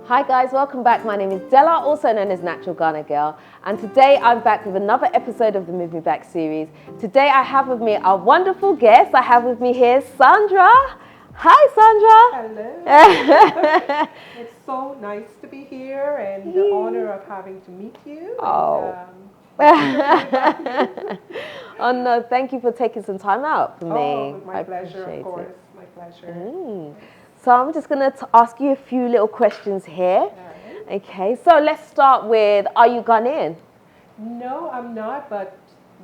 Hi guys, welcome back. My name is Della, also known as Natural Ghana Girl, and today I'm back with another episode of the Move Me Back series. Today I have with me a wonderful guest. I have with me here Sandra. Hi Hello. Sandra. It's so nice to be here and the honor of having to meet you. Oh. Oh no, thank you for taking some time out for me. Oh, my I pleasure, of appreciate course. it. My pleasure. So I'm just going to ask you a few little questions here. All right. Okay, so let's start with, are you Ghanaian? No, I'm not, but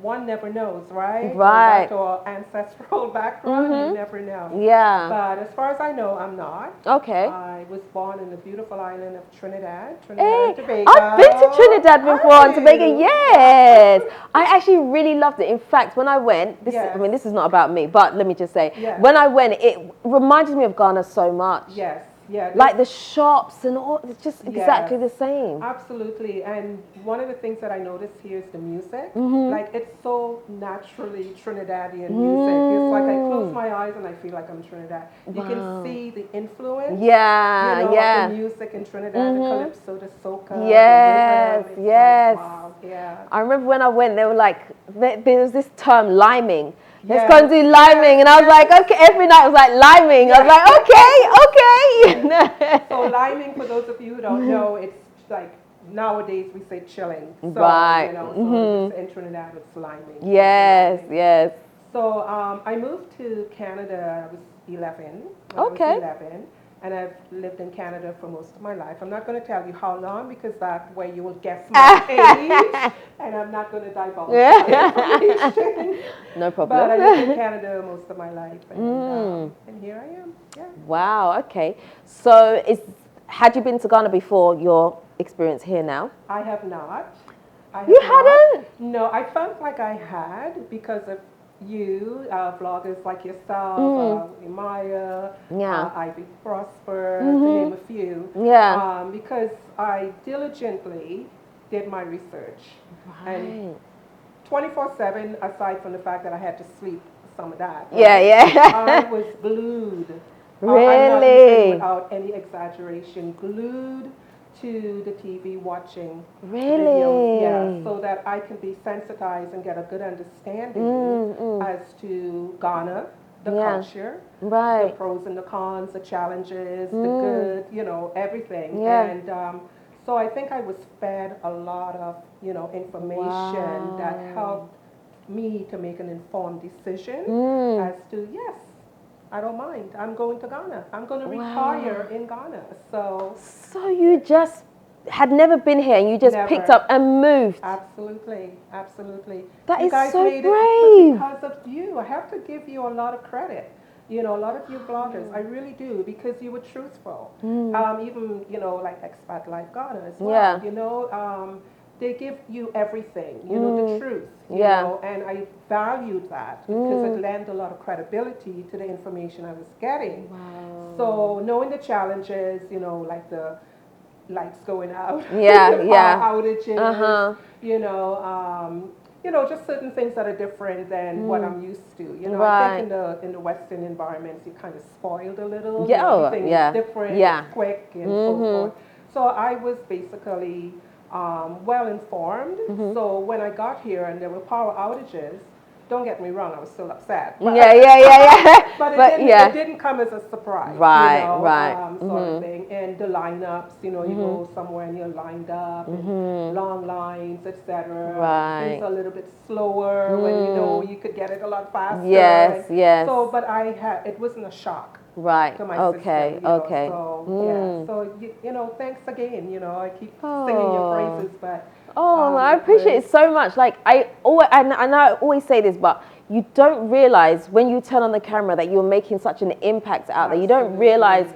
one never knows, right? Right. Going back to our ancestral background, you never know. Yeah. But as far as I know, I'm not. Okay. I was born in the beautiful island of Trinidad Hey, and Tobago. I've been to Trinidad before Are and Tobago. you? Yes, I actually really loved it. In fact, when I went, I mean, this is not about me, but let me just say, when I went, it reminded me of Ghana so much. Yes. Yeah, like the shops and all, it's just exactly the same. Absolutely. And one of the things that I noticed here is the music. Like it's so naturally Trinidadian music. It's like I close my eyes and I feel like I'm Trinidad. You can see the influence. Of the music in Trinidad, the calypso, the soca, yes, the rhythm. Yes. Like, wow, yeah. I remember when I went, they were like, there was this term, liming. Let's go and do liming. And I was like, okay, every night I was like, liming. I was like, okay. So liming, for those of you who don't know, it's like nowadays we say chilling. So, right. So in Trinidad it's liming. Yes. So I moved to Canada, I was 11. I was 11. And I've lived in Canada for most of my life. I'm not going to tell you how long because that way you will guess my age. And I'm not going to divulge that information. No problem. But I lived in Canada most of my life. And here I am. Yeah. Wow, okay. So had you been to Ghana before your experience here now? I have not. You hadn't? No, I felt like I had because of you, vloggers like yourself, Maya, Ivy Prosper, to name a few. Yeah. Because I diligently did my research. Right. And 24/7, aside from the fact that I had to sleep some of that. I was glued. Really? I'm not saying without any exaggeration, glued to the TV watching videos, so that I can be sensitized and get a good understanding as to Ghana, the culture, the pros and the cons, the challenges, the good, everything. And so I think I was fed a lot of, information that helped me to make an informed decision as to, yes, I don't mind. I'm going to Ghana. I'm going to retire in Ghana. So you just had never been here and you just picked up and moved. Absolutely. That you is guys so made brave. It because of you. I have to give you a lot of credit. A lot of you bloggers, I really do, because you were truthful. Even, like Expat Life Ghana as well. They give you everything, the truth, and I valued that because it lent a lot of credibility to the information I was getting. Wow. So knowing the challenges, like the lights going out, outages, just certain things that are different than what I'm used to. I think in the Western environments, you're kind of spoiled a little. Everything is different, it's quick, and so forth. So I was basically well informed. So when I got here and there were power outages, don't get me wrong, I was still upset. But, but it didn't come as a surprise. Sort of thing. And the lineups, you go somewhere and you're lined up, and long lines, etc. Things are a little bit slower when you could get it a lot faster. Yes. So, but it wasn't a shock. Right. To my system, So thanks again. I keep singing your praises, but I appreciate it so much. Like I always say this, but you don't realize when you turn on the camera that you're making such an impact out there. You don't realize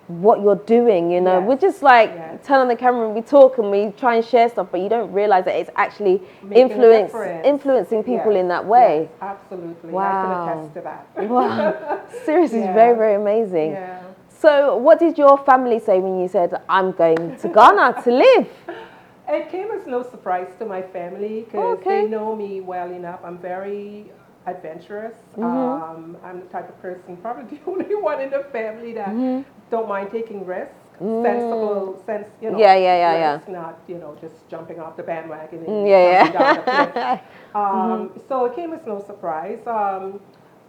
what you're doing. We're just like turn on the camera and we talk and we try and share stuff, but you don't realize that it's actually influencing people in that way. Yes, absolutely. Wow. I can attest to that. Wow. Seriously, it's very, very amazing. Yeah. So what did your family say when you said, I'm going to Ghana to live? It came as no surprise to my family because they know me well enough. I'm very adventurous. I'm the type of person, probably the only one in the family that don't mind taking risks. sensible sense, risk, not, just jumping off the bandwagon and jumping down the cliff. So it came as no surprise.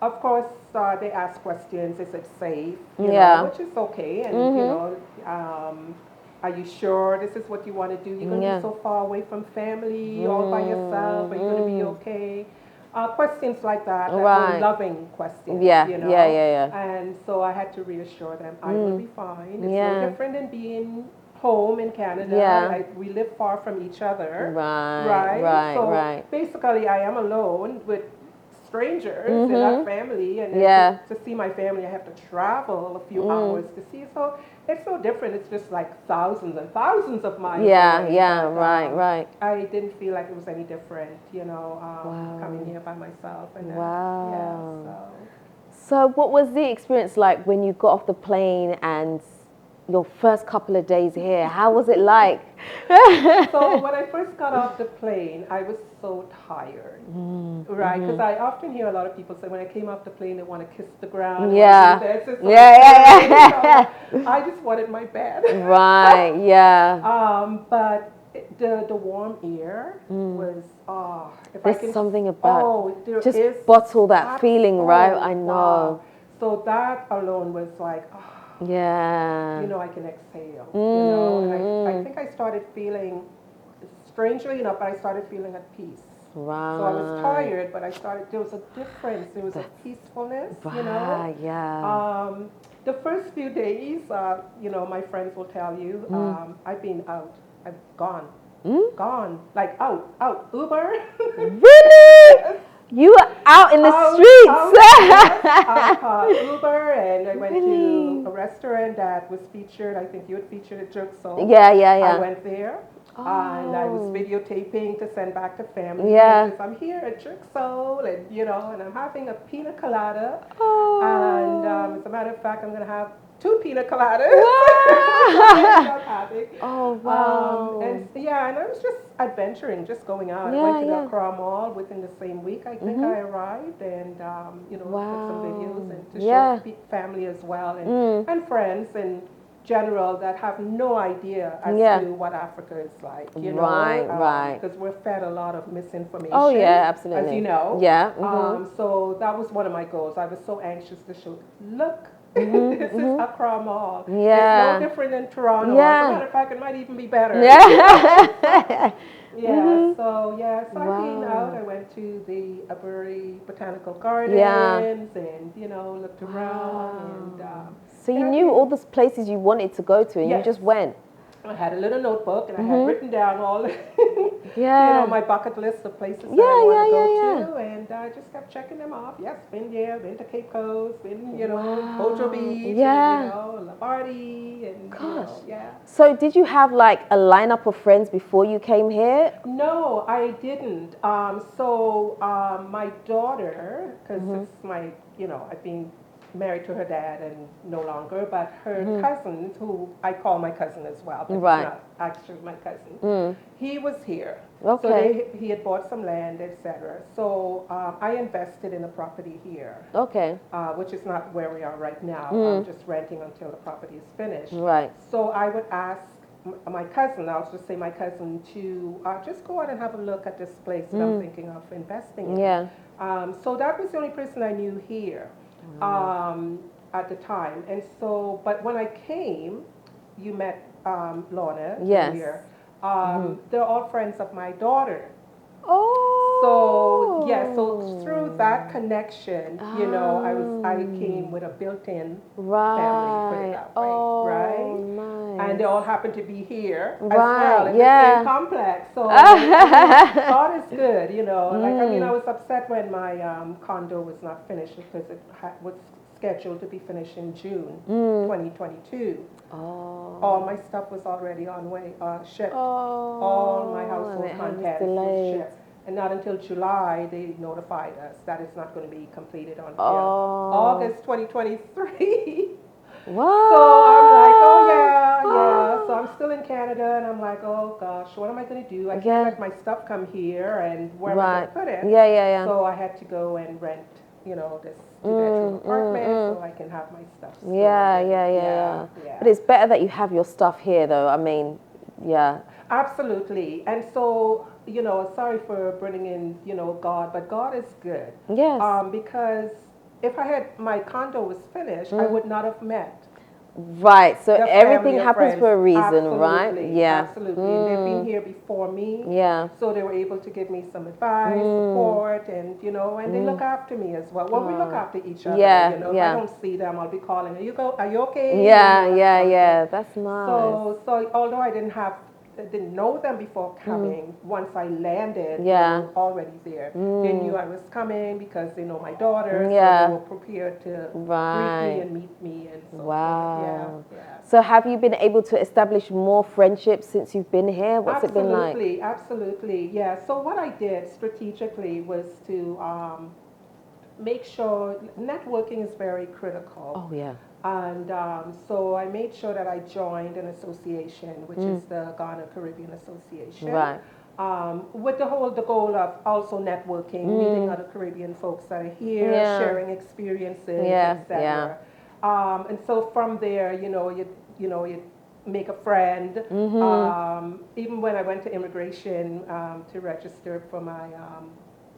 Of course, they ask questions, is it safe? Which is okay. And, are you sure this is what you want to do? You're going to be so far away from family, all by yourself. Are you going to be okay? Questions like that were loving questions, And so I had to reassure them, I will be fine. It's no different than being home in Canada. We live far from each other. So basically, I am alone with strangers in that family, and to see my family, I have to travel a few hours to see. So it's no different. It's just like thousands and thousands of miles away. I didn't feel like it was any different, coming here by myself. And so what was the experience like when you got off the plane and your first couple of days here? How was it like? So when I first got off the plane, I was so tired, Because I often hear a lot of people say when I came off the plane, they want to kiss the ground. I just wanted my bed. But the warm air was, there's something about, just bottle that feeling, right? I know. Wow. So that alone was like, I can exhale, and I think I started feeling, strangely enough, I started feeling at peace. So I was tired, but there was a difference. There was a peacefulness, The first few days, my friends will tell you, I've been out. I've gone. Gone. Like out. Uber. Really? You were out in the streets. Uber, and I went to a restaurant that was featured. I think you had featured at Jerkso. I went there, and I was videotaping to send back to family. Because I'm here at Jerkso, and I'm having a pina colada. And as a matter of fact, I'm going to have 2 pina coladas. And I was just adventuring, just going out. I went to the Accra Mall within the same week. I think I arrived, and took some videos and to show family as well, and friends in general that have no idea as to what Africa is like. Because we're fed a lot of misinformation. Oh yeah, absolutely. As you know. So that was one of my goals. I was so anxious to show. Look. This is Accra Mall. It's no different than Toronto. As a matter of fact, it might even be better. So I've been out. I went to the Abury Botanical Gardens and, looked around. And, so you knew all the places you wanted to go to, and you just went. I had a little notebook, and I had written down all my bucket list of places that I want to go to, and I just kept checking them off. Yes, been there, been to Cape Coast, been, Ojo Beach, and, Labardy, and, So did you have like a lineup of friends before you came here? No, I didn't. My daughter, because it's my, I've been married to her dad and no longer, but her cousin, who I call my cousin as well, but he's not actually my cousin, he was here. So he had bought some land, etc. So I invested in a property here, which is not where we are right now. I'm just renting until the property is finished. So I would ask my cousin, I'll just say my cousin, to just go out and have a look at this place that I'm thinking of investing in. So that was the only person I knew here. At the time, and so, but when I came, you met Lorna here. They're all friends of my daughter. So through that connection, I came with a built-in family, put it that way, Nice. And they all happen to be here as well in the same complex. So God is good, I was upset when my condo was not finished because it was scheduled to be finished in June 2022. All my stuff was already on way, shipped. All my household contents were shipped. And not until July, they notified us that it's not going to be completed until August 2023. Wow. So I'm like, So I'm still in Canada, and I'm like, oh gosh, what am I going to do? I can't let my stuff come here, and where am I going to put it? So I had to go and rent this two-bedroom apartment so I can have my stuff stored. Yeah. But it's better that you have your stuff here, though. I mean, yeah. Absolutely. And so, sorry for bringing in, God, but God is good. Yes. Because if my condo was finished, I would not have met. Right, so everything happens for a reason, absolutely, right? Yeah. Absolutely. And they've been here before me. Yeah. So they were able to give me some advice, support, and, and they look after me as well. Well, we look after each other, If I don't see them, I'll be calling, are you okay? Yeah, that's nice. So although I didn't know them before coming. Once I landed, they were already there. They knew I was coming because they know my daughter, so they were prepared to greet me and meet me and so forth. Yeah. So have you been able to establish more friendships since you've been here? What's it been like? Absolutely. Yeah. So what I did strategically was to make sure networking is very critical. Oh, yeah. And so I made sure that I joined an association, which is the Ghana Caribbean Association. Right. With the goal of also networking, meeting other Caribbean folks that are here, sharing experiences, etc. And so from there, you make a friend. Even when I went to immigration to register for my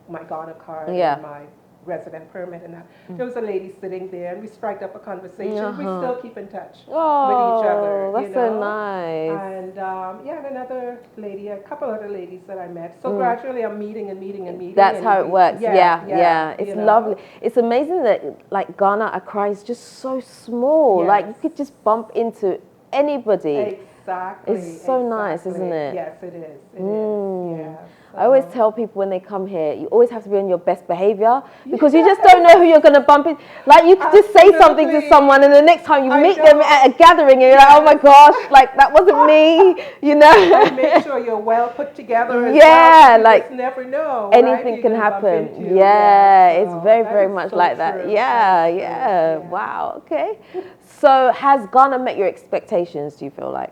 Ghana card and my resident permit and that. There was a lady sitting there and we struck up a conversation. We still keep in touch with each other. That's so nice. And and another lady, a couple other ladies that I met. So gradually I'm meeting. That's how it works. Yeah. It's lovely. It's amazing that like Ghana, Accra is just so small. Like you could just bump into anybody. Exactly. It's so nice, isn't it? Yes, it is. It is. Yeah. I always tell people when they come here, you always have to be on your best behavior because you just don't know who you're going to bump into. Like you could just say something to someone and the next time you meet them at a gathering and you're like, oh my gosh, like that wasn't me, And make sure you're well put together as well. You like just never know. anything can happen. It's very, very much like that. Yeah. Wow, okay. So has Ghana met your expectations, do you feel like?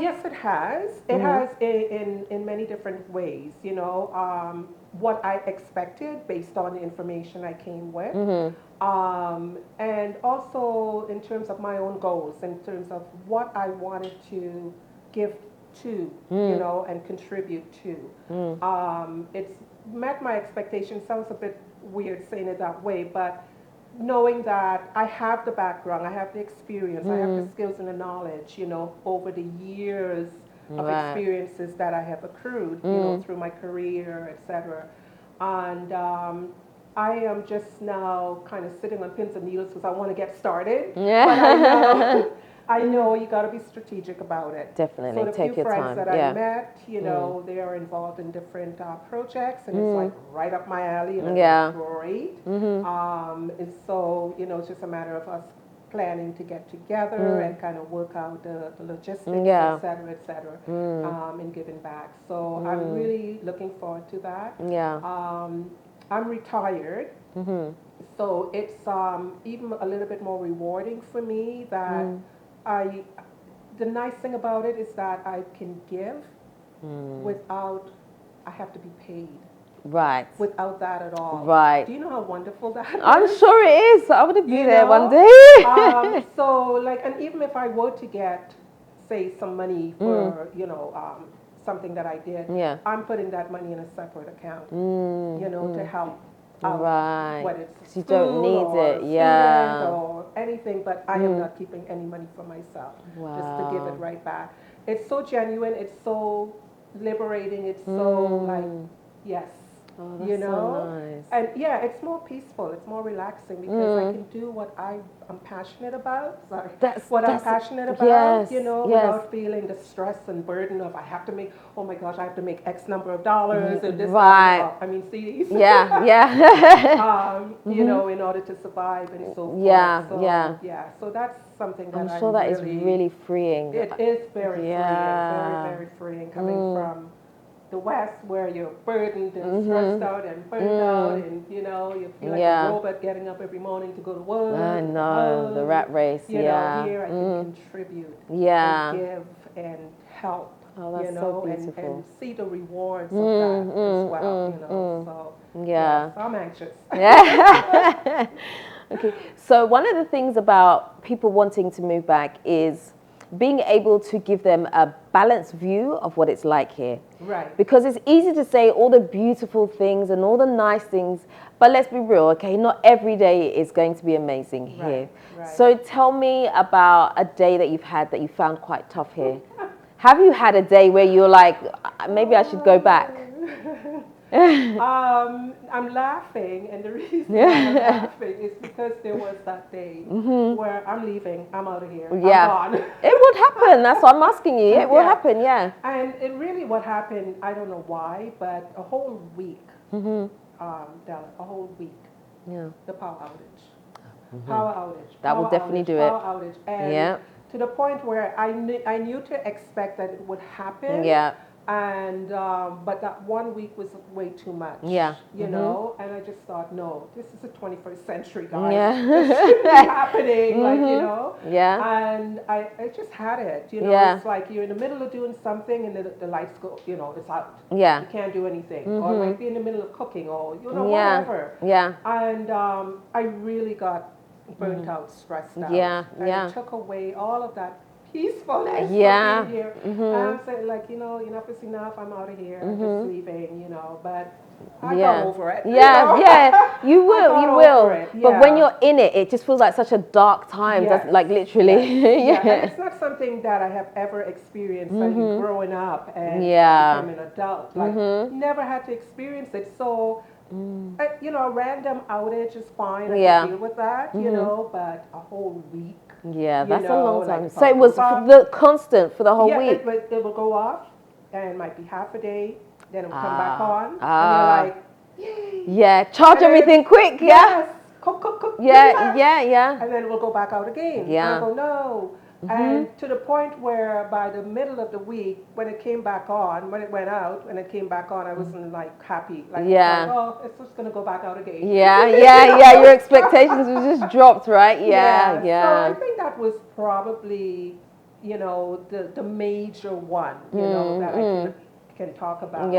Yes, it has. It has in many different ways. What I expected based on the information I came with, and also in terms of my own goals, in terms of what I wanted to give to, and contribute to. It's met my expectations. Sounds a bit weird saying it that way, but knowing that I have the background, I have the experience, I have the skills and the knowledge, over the years of experiences that I have accrued, through my career, etc. And I am just now kind of sitting on pins and needles because I want to get started. But I know you got to be strategic about it. Definitely, so take your time. So the few friends that I met, they are involved in different projects, and it's like right up my alley, and it's great. And so, it's just a matter of us planning to get together and kind of work out the logistics, et cetera, and giving back. So I'm really looking forward to that. I'm retired. So it's even a little bit more rewarding for me that the nice thing about it is that I can give without, I have to be paid. Right. Without that at all. Right. Do you know how wonderful that is? I'm sure it is. I want to be there one day. So and even if I were to get, say, some money for, something that I did, I'm putting that money in a separate account, to help out what it's you don't need it, or anything, but I am not keeping any money for myself, just to give it right back. It's so genuine, it's so liberating, it's so like, yes. Oh, that's so nice. And it's more peaceful, it's more relaxing because I can do what I'm passionate about. I'm passionate about, without feeling the stress and burden of I have to make, oh my gosh, I have to make X number of dollars and this, CDs. In order to survive and so forth. So that's something that I'm sure that is really freeing. It is very freeing, very, very freeing coming from the West, where you're burdened and stressed out and burned out, and you feel like a robot getting up every morning to go to work. I know, the rat race. Here I can contribute, and give and help. Oh, that's so beautiful. And see the rewards of that as well, So so I'm anxious. Yeah. Okay. So one of the things about people wanting to move back is being able to give them a balanced view of what it's like here. Right. Because it's easy to say all the beautiful things and all the nice things, but let's be real, okay? Not every day is going to be amazing here. Right. So tell me about a day that you've had that you found quite tough here. Have you had a day where you're like, maybe I should go back? I'm laughing, and the reason why I'm laughing is because there was that day where I'm leaving, I'm out of here, I'm gone. It would happen. That's what I'm asking you. It will happen, yeah. And it really what happened, I don't know why, but a whole week, Della, a whole week, the power outage. Power outage. That will definitely do it. Power outage. And to the point where I knew to expect that it would happen. Yeah. And but that 1 week was way too much. Yeah. You know, and I just thought, no, this is the 21st century, guys. Yeah. This shouldn't be happening, like, Yeah. And I just had it. It's like you're in the middle of doing something and the lights go, it's out. Yeah. You can't do anything. Or it might be in the middle of cooking or whatever. Yeah. And I really got burnt out, stressed out. Yeah. And it took away all of that peacefulness. Yeah. Here. And I'm saying, like, enough is enough. I'm out of here. I'm just leaving, But I got over it. Yeah. You will. But when you're in it, it just feels like such a dark time. Yes. Like literally. And it's not something that I have ever experienced like growing up and becoming an adult. Like, never had to experience it. So. A random outage is fine. I can deal with that, but a whole week. Yeah, that's a long time. Like, so it was the constant for the whole week? Yeah, it will go off, and it might be half a day, then it will come back on, and you're like, yay! Yeah, charge everything quick, yes, cook. Yeah. And then it will go back out again. Yeah. And I go, no. And to the point where by the middle of the week, when it came back on, when it went out and it came back on, I wasn't like happy. Like, it's just going to go back out again. Yeah. Your expectations were just dropped, right? Yeah. So I think that was probably, the major one, that I can talk about,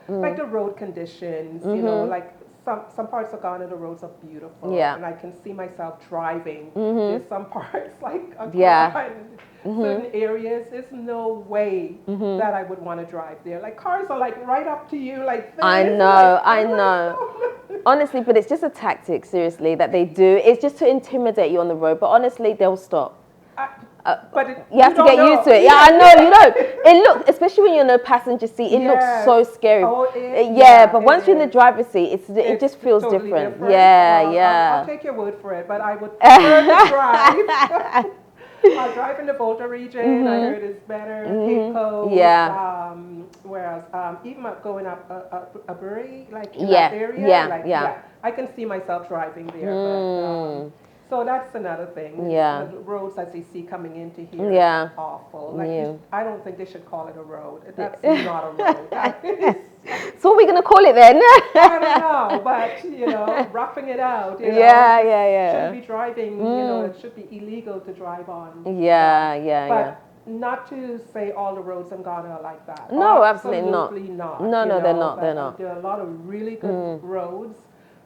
like the road conditions, like some parts of Ghana, the roads are beautiful, and I can see myself driving. There's some parts like certain areas. There's no way that I would want to drive there. Like cars are like right up to you, like this. I know. Honestly, but it's just a tactic, seriously, that they do. It's just to intimidate you on the road. But honestly, they'll stop. But you have to get used to it. Yeah, I know. It looks, especially when you're in the passenger seat, it looks so scary. But once you're in the driver's seat, it just feels totally different. I'll take your word for it, but I would prefer to drive. I'll drive in the Volta region. I heard it's better. Cape Coast. Whereas even going up a Bury, like in that area, I can see myself driving there. But, so that's another thing. The roads as you see coming into here is awful. Like I don't think they should call it a road. That's not a road. So what are we going to call it then? I don't know, but roughing it out. Shouldn't be driving. It should be illegal to drive on. But not to say all the roads in Ghana are like that. No, absolutely not. No, they're not. They're not. There are a lot of really good roads.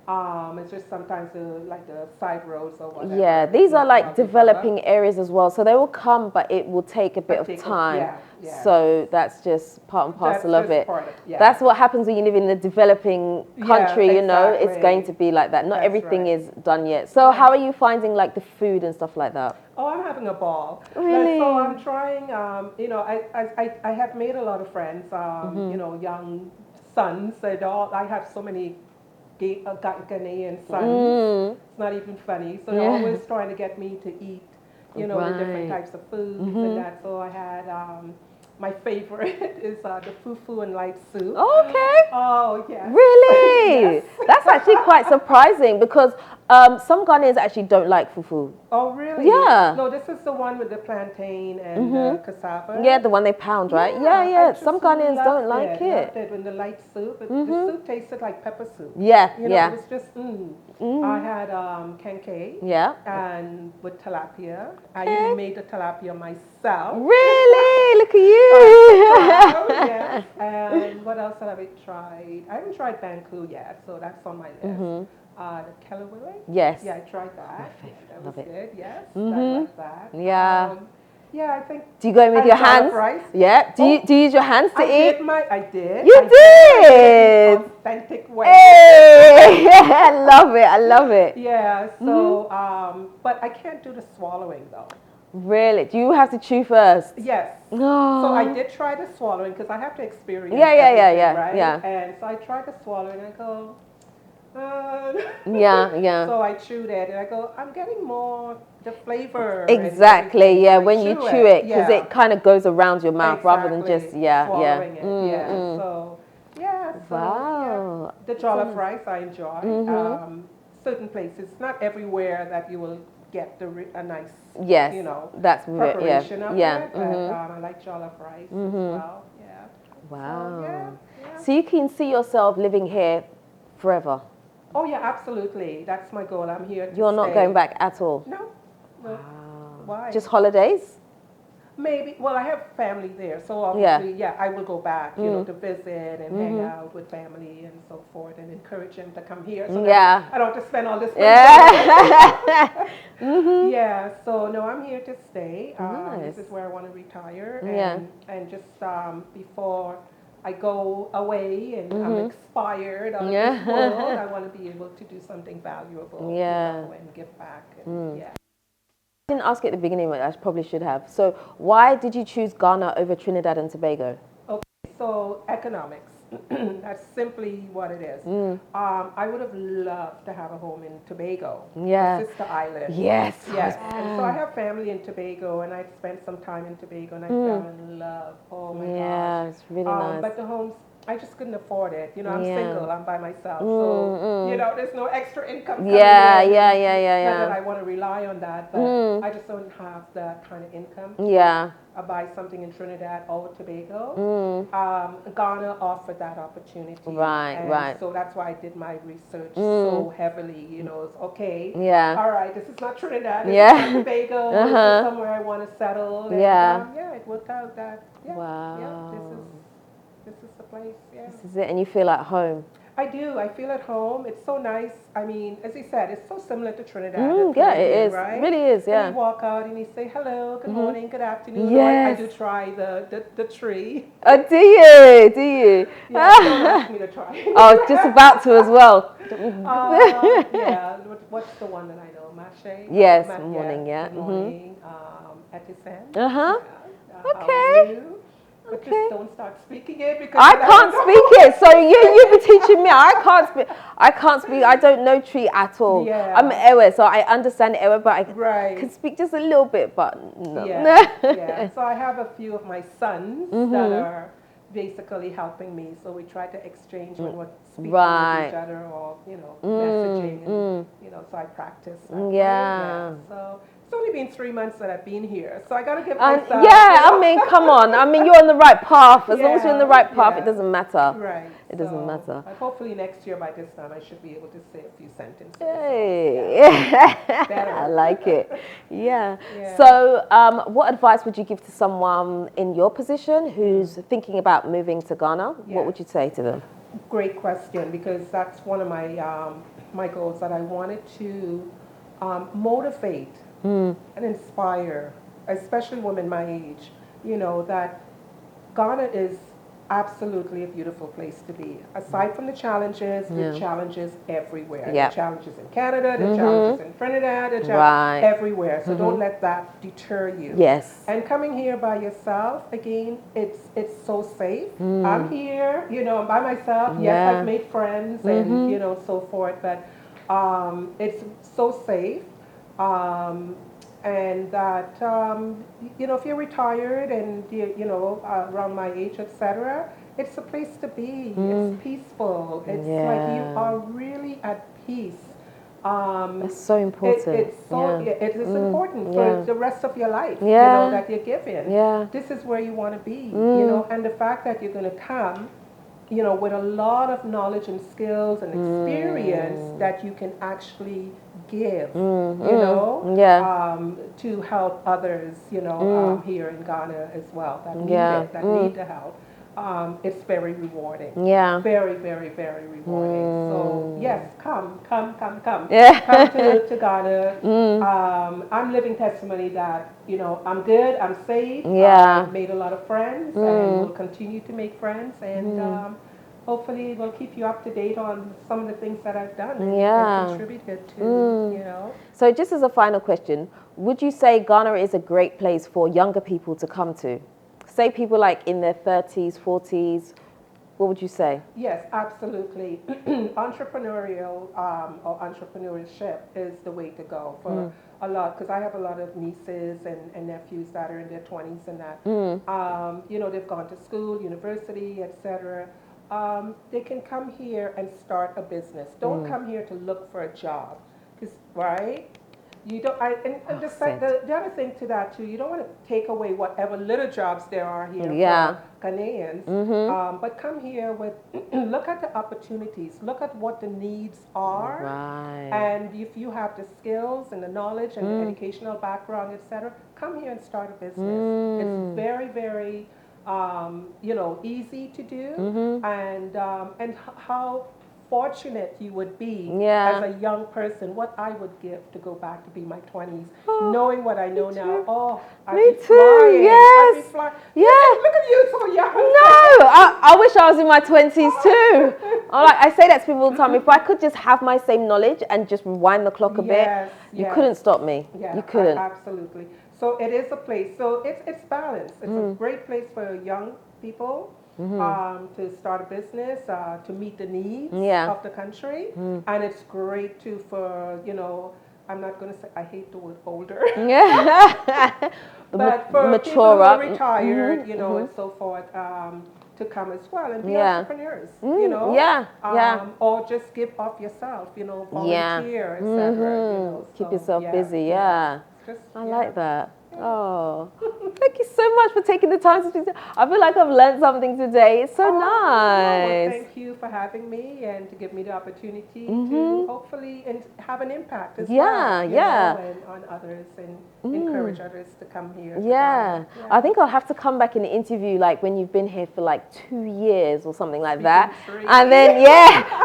It's just sometimes like the side roads or whatever. Yeah, these are like developing areas as well. So they will come, but it will take a bit of time. So that's just part and parcel of it. That's what happens when you live in a developing country, it's going to be like that. Not everything is done yet. So how are you finding like the food and stuff like that? Oh, I'm having a ball. Really? So I'm trying, I have made a lot of friends, young sons. I have so many Ghanaian sons. It's not even funny. So they're always trying to get me to eat, the different types of foods and that. So I had my favorite is the Fufu and light soup. Okay. Oh, yes. Really? Yes. That's actually quite surprising because some Ghanaians actually don't like fufu. Oh, really? Yeah. No, this is the one with the plantain and the cassava. Yeah, the one they pound, right? Yeah. Some Ghanaians don't like it. Loved it when the light soup. The soup tasted like pepper soup. Yeah. It was just, I had kenkey. Yeah. And with tilapia. I even made the tilapia myself. Really? look at you. Yes. And what else have I tried? I haven't tried Banku yet, so that's on my list. The Kelawili? Yes. Yeah, I tried that. Yeah, that was good. Yes, I like that. Yeah. Yeah, I think. Do you go in with your hands? Rice. Yeah. Do you use your hands to eat? I did. You did. Authentic way. Hey, I love it. I love it. Yeah. So, but I can't do the swallowing though. Really? Do you have to chew first? Yes. Oh. So I did try the swallowing because I have to experience. Yeah. Right? And so I tried the swallowing and I go. Yeah. So I chewed it and I go, I'm getting more the flavor. Exactly. Yeah. When you chew it, because it kind of goes around your mouth rather than just swallowing it. So wow. The jollof rice I enjoy. Certain places, not everywhere that you will get a nice, that's preparation of it. But I like jollof rice as well. Yeah. Wow. So you can see yourself living here forever. Oh yeah, absolutely. That's my goal. I'm here to You're not going back at all? No. Wow. Why? Just holidays? Maybe. Well, I have family there, so obviously, I will go back, to visit and hang out with family and so forth, and encourage them to come here. So that I don't have to spend all this money. Yeah. So no, I'm here to stay. Nice. This is where I want to retire, and just before I go away and I'm expired on this world, I want to be able to do something valuable, and give back. And, I didn't ask at the beginning, but I probably should have. So why did you choose Ghana over Trinidad and Tobago? Okay, so economics. That's simply what it is. I would have loved to have a home in Tobago, the sister island. Yes. And so I have family in Tobago, and I spent some time in Tobago, and I fell in love. Oh my gosh. Yeah, it's really nice. But the homes, I just couldn't afford it. I'm single. I'm by myself, so there's no extra income coming in. Not that I want to rely on that, but I just don't have that kind of income. I buy something in Trinidad or Tobago. Ghana offered that opportunity. Right. So that's why I did my research so heavily. It's okay. All right, this is not Trinidad. This is not Tobago. This is somewhere I want to settle. And, it worked out that. This is the place. This is it, and you feel at home. I do. I feel at home. It's so nice. I mean, as you said, it's so similar to Trinidad. It is. Right? It really is, And you walk out and you say hello, good morning, good afternoon. Yes. I do try the tree. Oh, do you? Yeah, don't ask me to try. Oh, just about to as well. What's the one that I know? Mache? Yes, morning, Good morning. Etisen. Okay. How are you? But just don't start speaking it because I can't speak it. So you be teaching me. I can't speak. I don't know Tree at all. I'm Ewe, so I understand Ewe, but I can speak just a little bit. But no. So I have a few of my sons that are basically helping me. So we try to exchange when we're speaking with each other or messaging. And, so I practice. So. It's only been 3 months that I've been here, so I got to give myself. I mean, come on. I mean, you're on the right path. As long as you're on the right path, it doesn't matter. Right. It doesn't matter. Hopefully next year by this time I should be able to say a few sentences. Hey. Better. I like it. Yeah. So what advice would you give to someone in your position who's thinking about moving to Ghana? What would you say to them? Great question, because that's one of my my goals, that I wanted to motivate and inspire, especially women my age, that Ghana is absolutely a beautiful place to be. Aside from the challenges, there are challenges everywhere. There are challenges in Canada, there are challenges in Trinidad, there are challenges everywhere. So don't let that deter you. Yes. And coming here by yourself, again, it's so safe. I'm here, I'm by myself. Yes, I've made friends and, so forth, but it's so safe. And that, if you're retired and, around my age, etc., it's a place to be. It's peaceful. It's like you are really at peace. That's so important. It is important for the rest of your life, that you're given. This is where you want to be, and the fact that you're going to come, with a lot of knowledge and skills and experience that you can actually give, to help others, here in Ghana as well that need it, that need the help. It's very rewarding. Yeah. Very, very, very rewarding. So yes, come. Yeah. Come to Ghana. I'm living testimony that, I'm good, I'm safe. Yeah. I've made a lot of friends and will continue to make friends, and hopefully we'll keep you up to date on some of the things that I've done and contributed to, So just as a final question, would you say Ghana is a great place for younger people to come to? Say people like in their 30s, 40s, what would you say? Yes, absolutely. Entrepreneurial or entrepreneurship is the way to go for a lot, because I have a lot of nieces and nephews that are in their 20s and that. They've gone to school, university, etc. They can come here and start a business. Don't come here to look for a job, right? You don't. The other thing to that too, you don't want to take away whatever little jobs there are here for Ghanaians. But come here with look at the opportunities, look at what the needs are, and if you have the skills and the knowledge and the educational background, etc., come here and start a business. It's very, very easy to do, and how fortunate you would be as a young person, what I would give to go back to be my 20s, knowing what I know now. Oh, I'd be flying. Yes. I'd be flying. Yeah. Look at you, so young. No, I wish I was in my 20s too. I say that to people all the time. If I could just have my same knowledge and just rewind the clock a bit, you couldn't stop me. You couldn't. Absolutely. So it is a place. So it's balanced. It's a great place for young people. To start a business, to meet the needs of the country. And it's great too for, I'm not going to say, I hate the word older. But for mature people who are retired, and so forth, to come as well and be entrepreneurs, or just give of yourself, volunteer, etc. Keep yourself busy, I like that. Oh, thank you so much for taking the time to speak. I feel like I've learned something today. It's so nice. Well, thank you for having me and to give me the opportunity to hopefully have an impact as well. And on others and encourage others to come here. I think I'll have to come back and interview like when you've been here for like 2 years or something like that. And then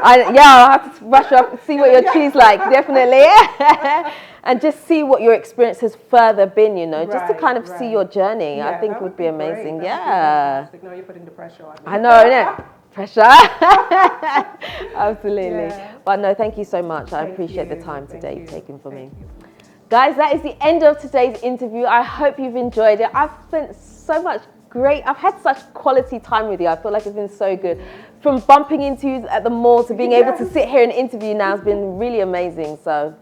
I'll have to brush up and see what your tree's like, definitely. And just see what your experience has further been, just to kind of see your journey. I think would be amazing. Now you're putting the pressure on me. I know, innit? Pressure. Absolutely. But no, thank you so much. I appreciate the time today you've taken for me. Guys, that is the end of today's interview. I hope you've enjoyed it. I've spent so much I've had such quality time with you. I feel like it's been so good. From bumping into you at the mall to being able to sit here and interview now has been really amazing. So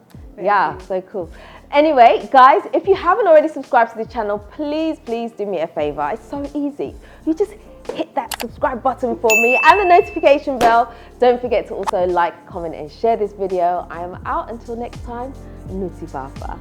so cool. Anyway, guys, if you haven't already subscribed to the channel, please do me a favor. It's so easy. You just hit that subscribe button for me and the notification bell. Don't forget to also like, comment, and share this video. I am out until next time. Nutitfafa.